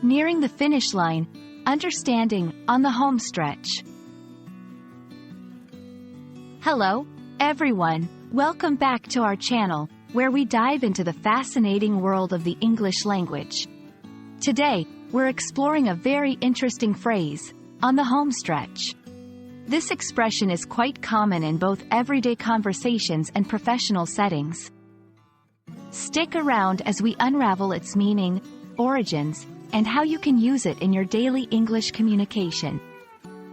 Nearing the finish line, understanding, on the home stretch. Hello, everyone. Welcome back to our channel, where we dive into the fascinating world of the English language. Today, we're exploring a very interesting phrase, on the home stretch. This expression is quite common in both everyday conversations and professional settings. Stick around as we unravel its meaning, origins, and how you can use it in your daily English communication.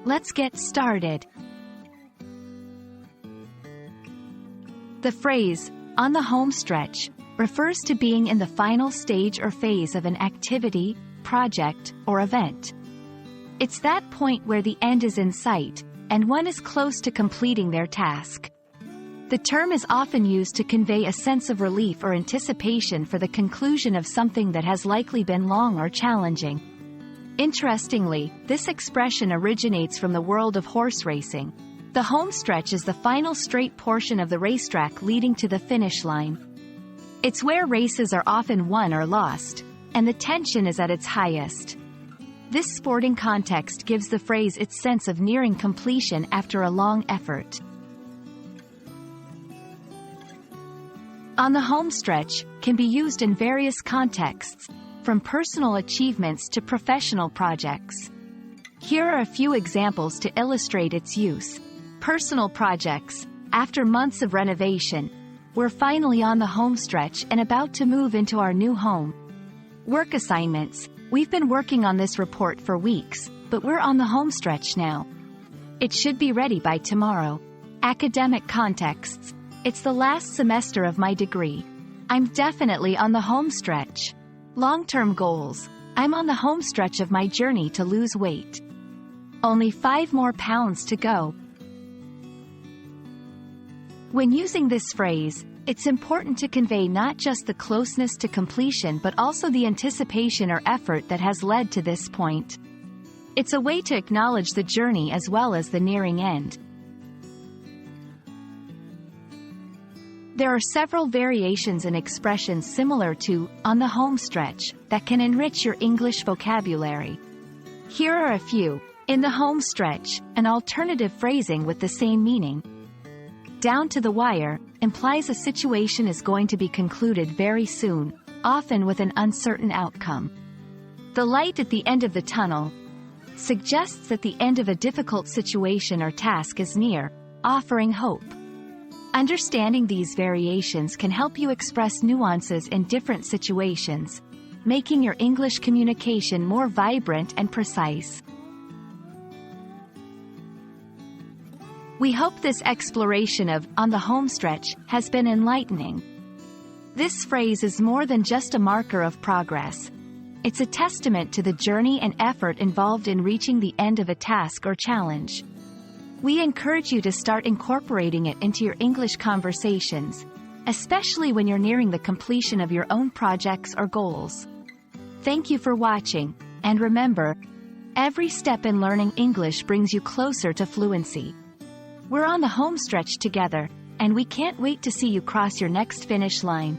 Let's get started. The phrase, on the home stretch, refers to being in the final stage or phase of an activity, project, or event. It's that point where the end is in sight, and one is close to completing their task. The term is often used to convey a sense of relief or anticipation for the conclusion of something that has likely been long or challenging. Interestingly, this expression originates from the world of horse racing. The home stretch is the final straight portion of the racetrack leading to the finish line. It's where races are often won or lost, and the tension is at its highest. This sporting context gives the phrase its sense of nearing completion after a long effort. On the home stretch can be used in various contexts, from personal achievements to professional projects. Here are a few examples to illustrate its use. Personal projects. After months of renovation, we're finally on the home stretch and about to move into our new home. Work assignments. We've been working on this report for weeks, but we're on the home stretch now. It should be ready by tomorrow. Academic contexts. It's the last semester of my degree. I'm definitely on the home stretch. Long-term goals. I'm on the home stretch of my journey to lose weight. Only 5 more pounds to go. When using this phrase, it's important to convey not just the closeness to completion but also the anticipation or effort that has led to this point. It's a way to acknowledge the journey as well as the nearing end. There are several variations and expressions similar to on the home stretch that can enrich your English vocabulary. Here are a few. In the home stretch, an alternative phrasing with the same meaning. Down to the wire implies a situation is going to be concluded very soon, often with an uncertain outcome. The light at the end of the tunnel suggests that the end of a difficult situation or task is near, offering hope. Understanding these variations can help you express nuances in different situations, making your English communication more vibrant and precise. We hope this exploration of on the home stretch has been enlightening. This phrase is more than just a marker of progress. It's a testament to the journey and effort involved in reaching the end of a task or challenge. We encourage you to start incorporating it into your English conversations, especially when you're nearing the completion of your own projects or goals. Thank you for watching, and remember, every step in learning English brings you closer to fluency. We're on the home stretch together, and we can't wait to see you cross your next finish line.